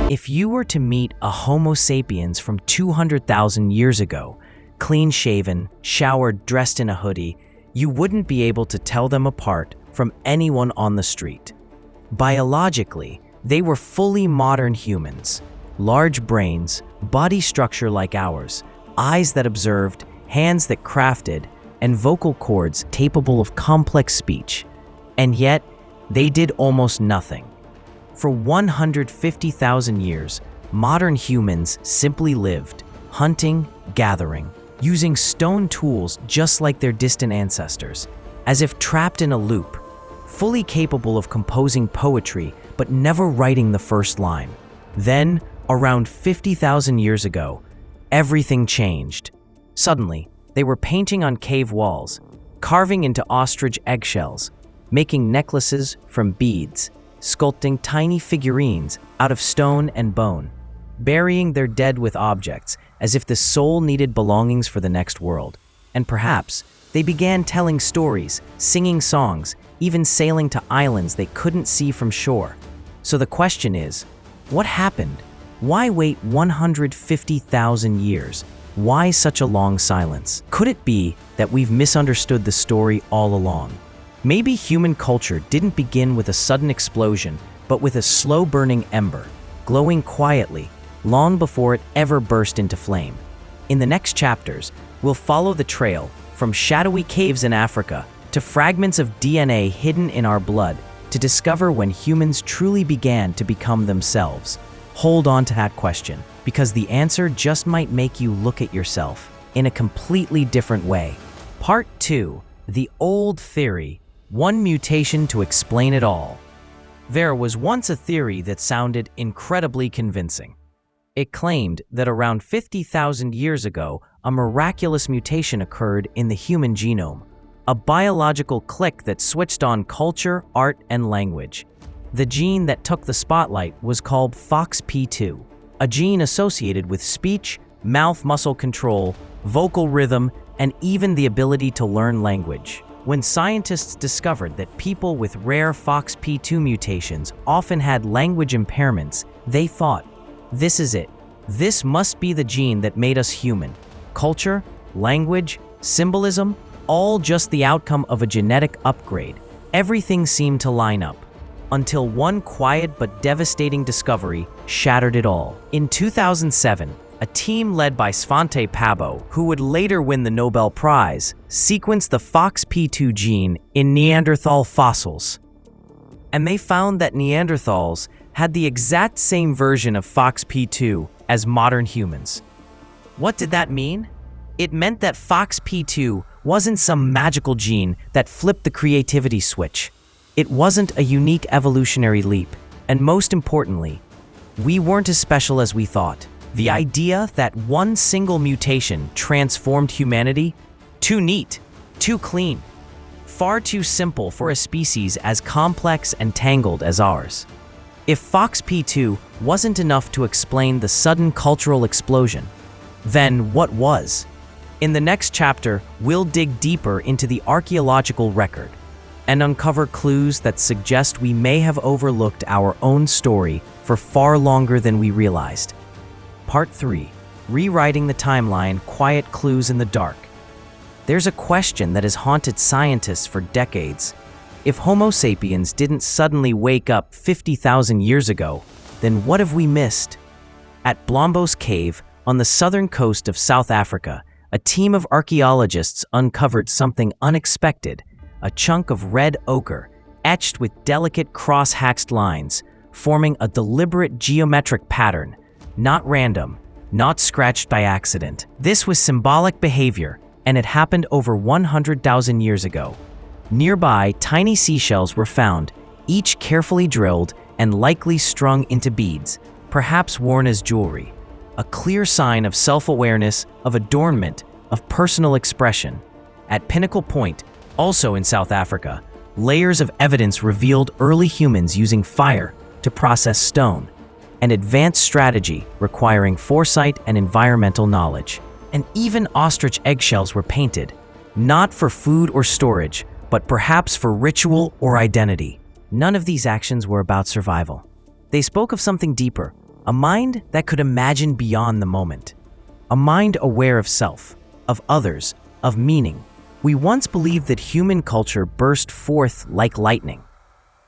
If you were to meet a Homo sapiens from 200,000 years ago, clean-shaven, showered, dressed in a hoodie, you wouldn't be able to tell them apart from anyone on the street. Biologically, they were fully modern humans. Large brains, body structure like ours, eyes that observed, hands that crafted, and vocal cords capable of complex speech. And yet, they did almost nothing. For 150,000 years, modern humans simply lived, hunting, gathering, using stone tools just like their distant ancestors, as if trapped in a loop, fully capable of composing poetry but never writing the first line. Then, around 50,000 years ago, everything changed. Suddenly, they were painting on cave walls, carving into ostrich eggshells, making necklaces from beads, sculpting tiny figurines out of stone and bone, burying their dead with objects as if the soul needed belongings for the next world. And perhaps they began telling stories, singing songs, even sailing to islands they couldn't see from shore. So the question is, what happened? Why wait 150,000 years? Why such a long silence? Could it be that we've misunderstood the story all along? Maybe human culture didn't begin with a sudden explosion, but with a slow-burning ember, glowing quietly, long before it ever burst into flame. In the next chapters, we'll follow the trail from shadowy caves in Africa to fragments of DNA hidden in our blood to discover when humans truly began to become themselves. Hold on to that question, because the answer just might make you look at yourself in a completely different way. Part 2. The Old Theory. One mutation to explain it all. There was once a theory that sounded incredibly convincing. It claimed that around 50,000 years ago, a miraculous mutation occurred in the human genome, a biological click that switched on culture, art, and language. The gene that took the spotlight was called FOXP2, a gene associated with speech, mouth muscle control, vocal rhythm, and even the ability to learn language. When scientists discovered that people with rare FOXP2 mutations often had language impairments, they thought, this is it. This must be the gene that made us human. Culture, language, symbolism, all just the outcome of a genetic upgrade. Everything seemed to line up, until one quiet but devastating discovery shattered it all. In 2007, a team led by Svante Pääbo, who would later win the Nobel Prize, sequenced the FOXP2 gene in Neanderthal fossils. And they found that Neanderthals had the exact same version of FOXP2 as modern humans. What did that mean? It meant that FOXP2 wasn't some magical gene that flipped the creativity switch. It wasn't a unique evolutionary leap, and most importantly, we weren't as special as we thought. The idea that one single mutation transformed humanity? Too neat, too clean, far too simple for a species as complex and tangled as ours. If FOXP2 wasn't enough to explain the sudden cultural explosion, then what was? In the next chapter, we'll dig deeper into the archaeological record and uncover clues that suggest we may have overlooked our own story for far longer than we realized. Part 3. Rewriting the Timeline, Quiet Clues in the Dark. There's a question that has haunted scientists for decades. If Homo sapiens didn't suddenly wake up 50,000 years ago, then what have we missed? At Blombos Cave, on the southern coast of South Africa, a team of archaeologists uncovered something unexpected, a chunk of red ochre, etched with delicate cross-hatched lines, forming a deliberate geometric pattern. Not random, not scratched by accident. This was symbolic behavior, and it happened over 100,000 years ago. Nearby, tiny seashells were found, each carefully drilled and likely strung into beads, perhaps worn as jewelry. A clear sign of self-awareness, of adornment, of personal expression. At Pinnacle Point, also in South Africa, layers of evidence revealed early humans using fire to process stone, an advanced strategy requiring foresight and environmental knowledge. And even ostrich eggshells were painted, not for food or storage, but perhaps for ritual or identity. None of these actions were about survival. They spoke of something deeper, a mind that could imagine beyond the moment, a mind aware of self, of others, of meaning. We once believed that human culture burst forth like lightning.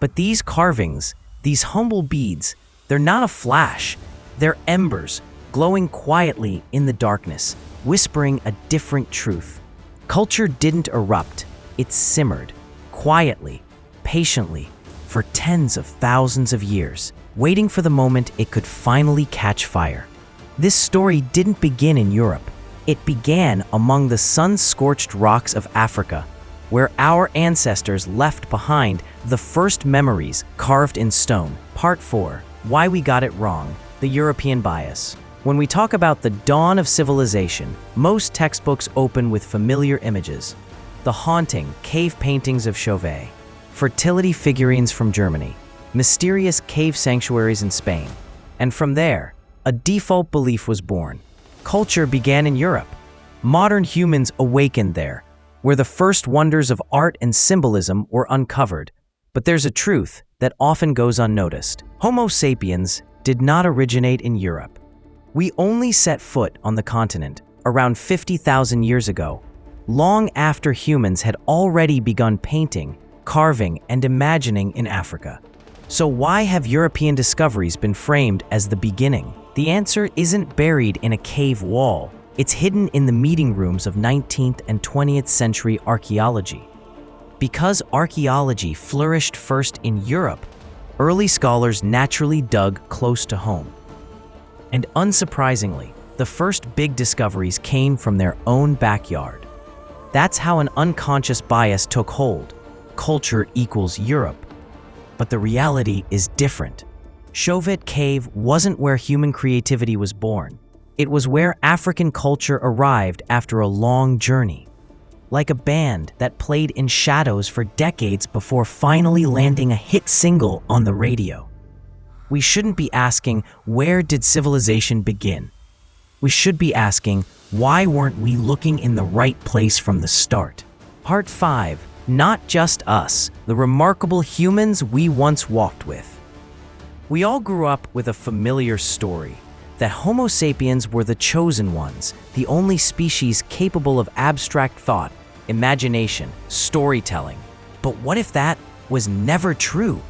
But these carvings, these humble beads, they're not a flash. They're embers, glowing quietly in the darkness, whispering a different truth. Culture didn't erupt, it simmered, quietly, patiently, for tens of thousands of years, waiting for the moment it could finally catch fire. This story didn't begin in Europe. It began among the sun-scorched rocks of Africa, where our ancestors left behind the first memories carved in stone. Part 4. Why we got it wrong. The European bias. When we talk about the dawn of civilization, most textbooks open with familiar images. The haunting cave paintings of Chauvet, fertility figurines from Germany, mysterious cave sanctuaries in Spain. And from there, a default belief was born. Culture began in Europe. Modern humans awakened there, where the first wonders of art and symbolism were uncovered. But there's a truth that often goes unnoticed. Homo sapiens did not originate in Europe. We only set foot on the continent around 50,000 years ago, long after humans had already begun painting, carving, and imagining in Africa. So why have European discoveries been framed as the beginning? The answer isn't buried in a cave wall. It's hidden in the meeting rooms of 19th and 20th century archaeology. Because archaeology flourished first in Europe, early scholars naturally dug close to home. And unsurprisingly, the first big discoveries came from their own backyard. That's how an unconscious bias took hold. Culture equals Europe. But the reality is different. Chauvet Cave wasn't where human creativity was born. It was where African culture arrived after a long journey. Like a band that played in shadows for decades before finally landing a hit single on the radio. We shouldn't be asking, where did civilization begin? We should be asking, why weren't we looking in the right place from the start? Part 5. Not just us, the remarkable humans we once walked with. We all grew up with a familiar story, that Homo sapiens were the chosen ones, the only species capable of abstract thought, imagination, storytelling. But what if that was never true?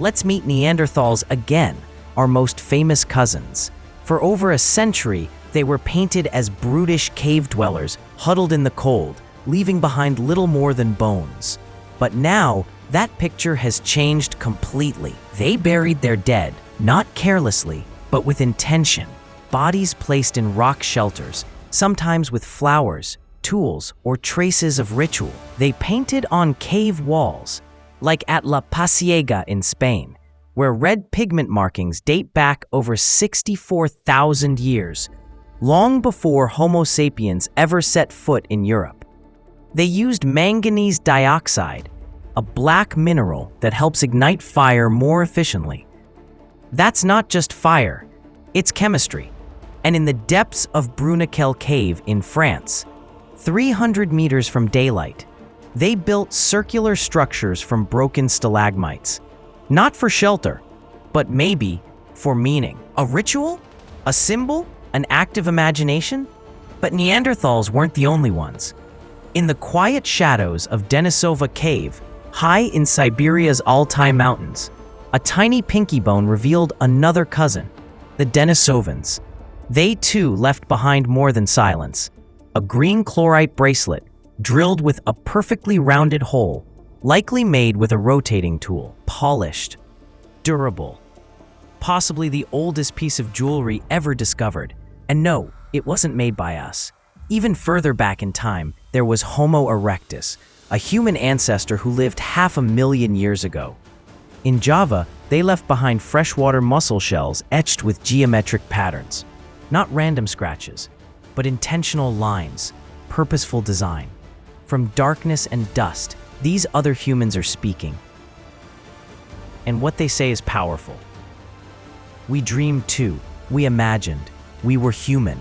Let's meet Neanderthals again, our most famous cousins. For over a century, they were painted as brutish cave dwellers, huddled in the cold, leaving behind little more than bones. But now, that picture has changed completely. They buried their dead, not carelessly, but with intention. Bodies placed in rock shelters, sometimes with flowers, tools, or traces of ritual. They painted on cave walls, like at La Pasiega in Spain, where red pigment markings date back over 64,000 years, long before Homo sapiens ever set foot in Europe. They used manganese dioxide, a black mineral that helps ignite fire more efficiently. That's not just fire, it's chemistry. And in the depths of Bruniquel Cave in France, 300 meters from daylight, they built circular structures from broken stalagmites. Not for shelter, but maybe for meaning. A ritual? A symbol? An act of imagination? But Neanderthals weren't the only ones. In the quiet shadows of Denisova Cave, high in Siberia's Altai Mountains, a tiny pinky bone revealed another cousin, the Denisovans. They too left behind more than silence. A green chlorite bracelet, drilled with a perfectly rounded hole, likely made with a rotating tool. Polished, durable, possibly the oldest piece of jewelry ever discovered. And no, it wasn't made by us. Even further back in time, there was Homo erectus, a human ancestor who lived 500,000 years ago. In Java, they left behind freshwater mussel shells etched with geometric patterns. Not random scratches, but intentional lines, purposeful design. From darkness and dust, these other humans are speaking. And what they say is powerful. We dreamed too, we imagined, we were human.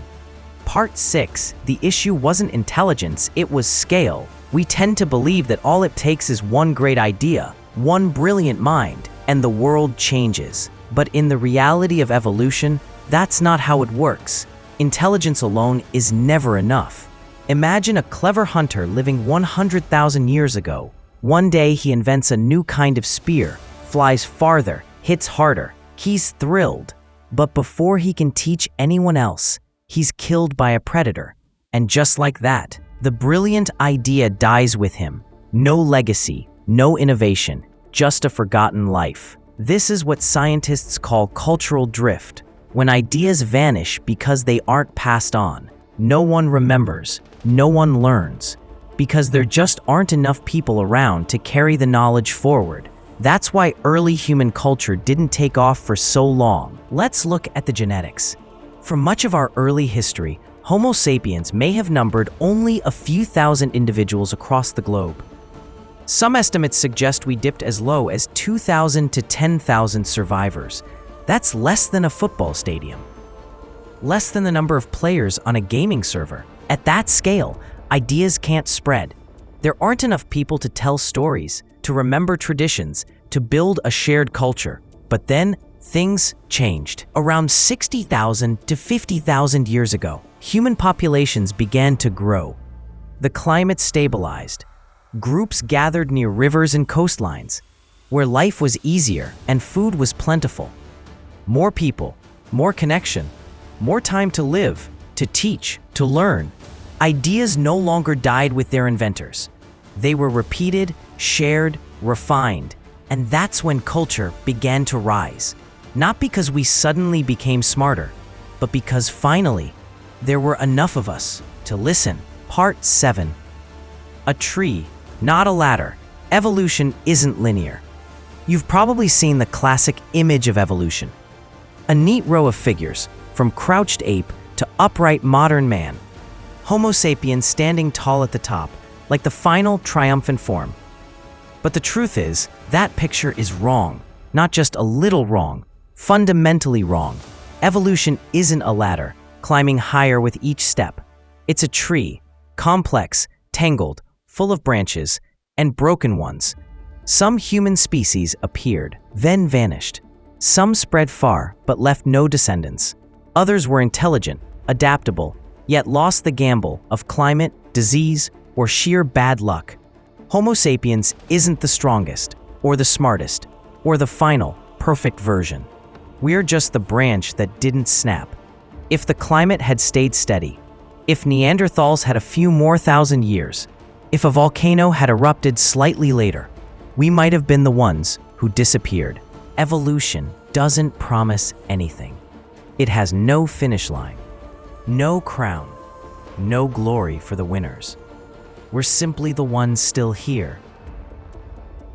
Part 6, the issue wasn't intelligence, it was scale. We tend to believe that all it takes is one great idea, one brilliant mind, and the world changes. But in the reality of evolution, That's not how it works. Intelligence alone is never enough. Imagine a clever hunter living 100,000 years ago. One day he invents a new kind of spear, flies farther, hits harder. He's thrilled. But before he can teach anyone else, he's killed by a predator. And just like that, the brilliant idea dies with him. No legacy, no innovation, just a forgotten life. This is what scientists call cultural drift. When ideas vanish because they aren't passed on, no one remembers, no one learns, because there just aren't enough people around to carry the knowledge forward. That's why early human culture didn't take off for so long. Let's look at the genetics. For much of our early history, Homo sapiens may have numbered only a few thousand individuals across the globe. Some estimates suggest we dipped as low as 2,000 to 10,000 survivors. That's less than a football stadium. Less than the number of players on a gaming server. At that scale, ideas can't spread. There aren't enough people to tell stories, to remember traditions, to build a shared culture. But then, things changed. Around 60,000 to 50,000 years ago, human populations began to grow. The climate stabilized. Groups gathered near rivers and coastlines, where life was easier and food was plentiful. More people, more connection, more time to live, to teach, to learn. Ideas no longer died with their inventors. They were repeated, shared, refined, and that's when culture began to rise. Not because we suddenly became smarter, but because finally, there were enough of us to listen. Part 7. A tree, not a ladder. Evolution isn't linear. You've probably seen the classic image of evolution. A neat row of figures, from crouched ape to upright modern man. Homo sapiens standing tall at the top, like the final triumphant form. But the truth is, that picture is wrong. Not just a little wrong, fundamentally wrong. Evolution isn't a ladder, climbing higher with each step. It's a tree, complex, tangled, full of branches, and broken ones. Some human species appeared, then vanished. Some spread far, but left no descendants. Others were intelligent, adaptable, yet lost the gamble of climate, disease, or sheer bad luck. Homo sapiens isn't the strongest, or the smartest, or the final, perfect version. We're just the branch that didn't snap. If the climate had stayed steady, if Neanderthals had a few more thousand years, if a volcano had erupted slightly later, we might have been the ones who disappeared. Evolution doesn't promise anything. It has no finish line, no crown, no glory for the winners. We're simply the ones still here,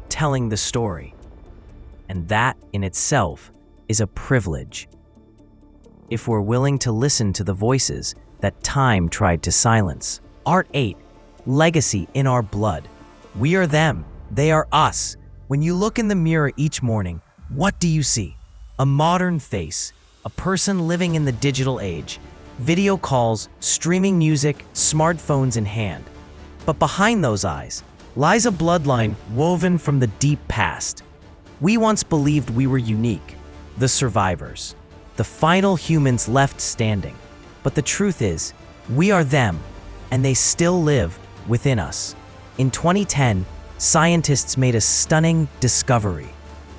telling the story. And that in itself is a privilege. If we're willing to listen to the voices that time tried to silence. Art 8. Legacy in our blood. We are them. They are us. When you look in the mirror each morning, what do you see? A modern face, a person living in the digital age, video calls, streaming music, smartphones in hand. But behind those eyes lies a bloodline woven from the deep past. We once believed we were unique, the survivors, the final humans left standing. But the truth is, we are them, and they still live within us. In 2010, scientists made a stunning discovery.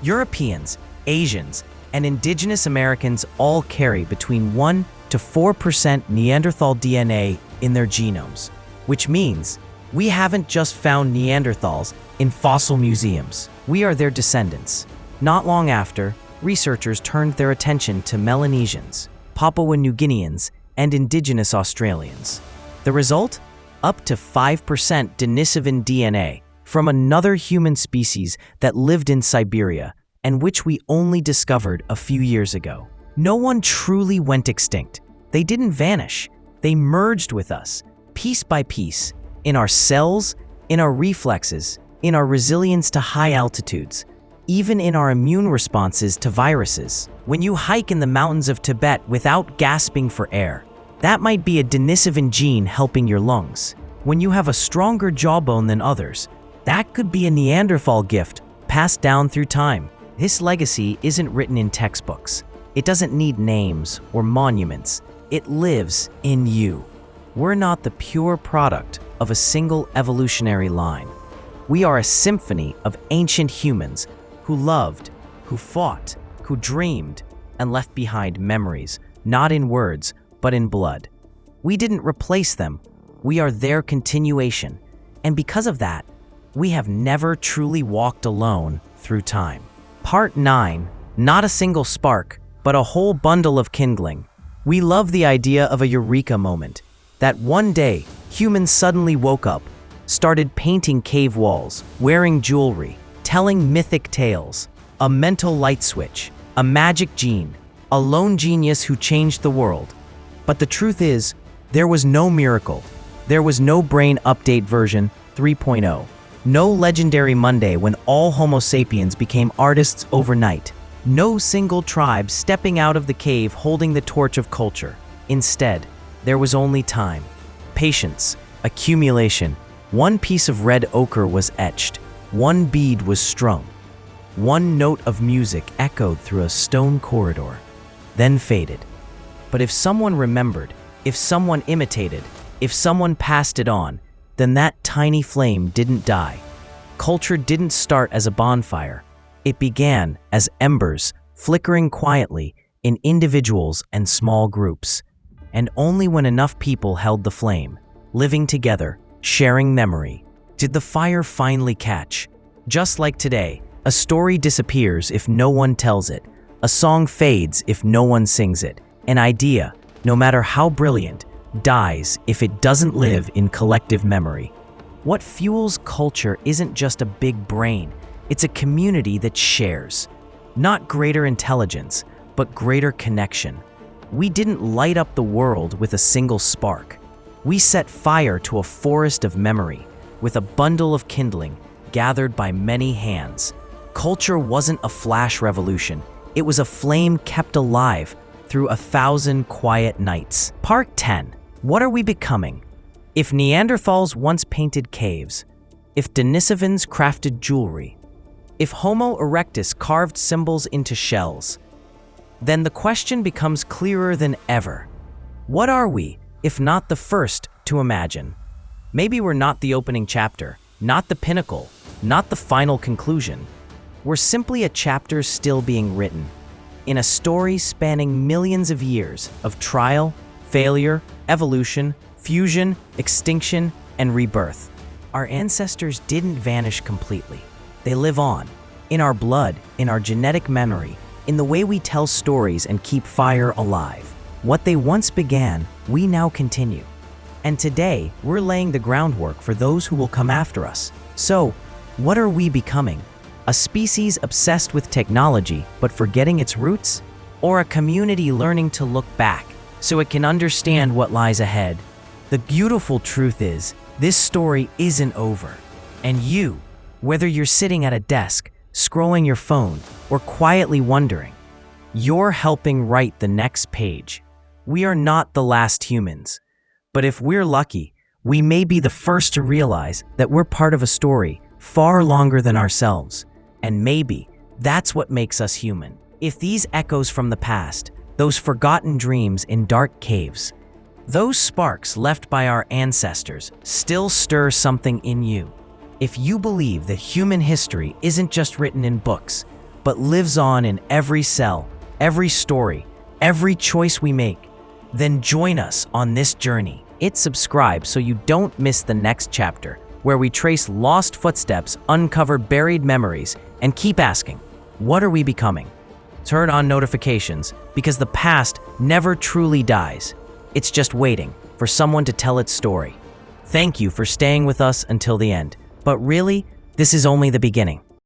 Europeans, Asians, and indigenous Americans all carry between 1 to 4% Neanderthal DNA in their genomes, which means we haven't just found Neanderthals in fossil museums. We are their descendants. Not long after, researchers turned their attention to Melanesians, Papua New Guineans, and indigenous Australians. The result? Up to 5% Denisovan DNA from another human species that lived in Siberia and which we only discovered a few years ago. No one truly went extinct. They didn't vanish. They merged with us, piece by piece, in our cells, in our reflexes, in our resilience to high altitudes, even in our immune responses to viruses. When you hike in the mountains of Tibet without gasping for air, that might be a Denisovan gene helping your lungs. When you have a stronger jawbone than others, that could be a Neanderthal gift passed down through time. This legacy isn't written in textbooks. It doesn't need names or monuments. It lives in you. We're not the pure product of a single evolutionary line. We are a symphony of ancient humans who loved, who fought, who dreamed, and left behind memories, not in words, but in blood. We didn't replace them. We are their continuation. And because of that, we have never truly walked alone through time. Part 9, not a single spark, but a whole bundle of kindling. We love the idea of a eureka moment, that one day humans suddenly woke up, started painting cave walls, wearing jewelry, telling mythic tales, a mental light switch, a magic gene, a lone genius who changed the world. But the truth is, there was no miracle. There was no brain update version 3.0. No legendary Monday when all Homo sapiens became artists overnight. No single tribe stepping out of the cave holding the torch of culture. Instead, there was only time, patience, accumulation. One piece of red ochre was etched, one bead was strung, one note of music echoed through a stone corridor, then faded. But if someone remembered, if someone imitated, if someone passed it on, then that tiny flame didn't die. Culture didn't start as a bonfire. It began as embers, flickering quietly in individuals and small groups. And only when enough people held the flame, living together, sharing memory, did the fire finally catch. Just like today, a story disappears if no one tells it. A song fades if no one sings it. An idea, no matter how brilliant, dies if it doesn't live in collective memory. What fuels culture isn't just a big brain, it's a community that shares. Not greater intelligence, but greater connection. We didn't light up the world with a single spark. We set fire to a forest of memory, with a bundle of kindling gathered by many hands. Culture wasn't a flash revolution, it was a flame kept alive through 1,000 quiet nights. Part 10. What are we becoming? If Neanderthals once painted caves, if Denisovans crafted jewelry, if Homo erectus carved symbols into shells, then the question becomes clearer than ever. What are we, if not the first to imagine? Maybe we're not the opening chapter, not the pinnacle, not the final conclusion. We're simply a chapter still being written, in a story spanning millions of years of trial, failure, evolution, fusion, extinction, and rebirth. Our ancestors didn't vanish completely. They live on, in our blood, in our genetic memory, in the way we tell stories and keep fire alive. What they once began, we now continue. And today, we're laying the groundwork for those who will come after us. So, what are we becoming? A species obsessed with technology but forgetting its roots? Or a community learning to look back so it can understand what lies ahead? The beautiful truth is, this story isn't over. And you, whether you're sitting at a desk, scrolling your phone, or quietly wondering, you're helping write the next page. We are not the last humans. But if we're lucky, we may be the first to realize that we're part of a story far longer than ourselves. And maybe that's what makes us human. If these echoes from the past, those forgotten dreams in dark caves, those sparks left by our ancestors still stir something in you, if you believe that human history isn't just written in books, but lives on in every cell, every story, every choice we make, then join us on this journey. Hit subscribe so you don't miss the next chapter, where we trace lost footsteps, uncover buried memories, and keep asking, what are we becoming? Turn on notifications, because the past never truly dies. It's just waiting for someone to tell its story. Thank you for staying with us until the end. But really, this is only the beginning.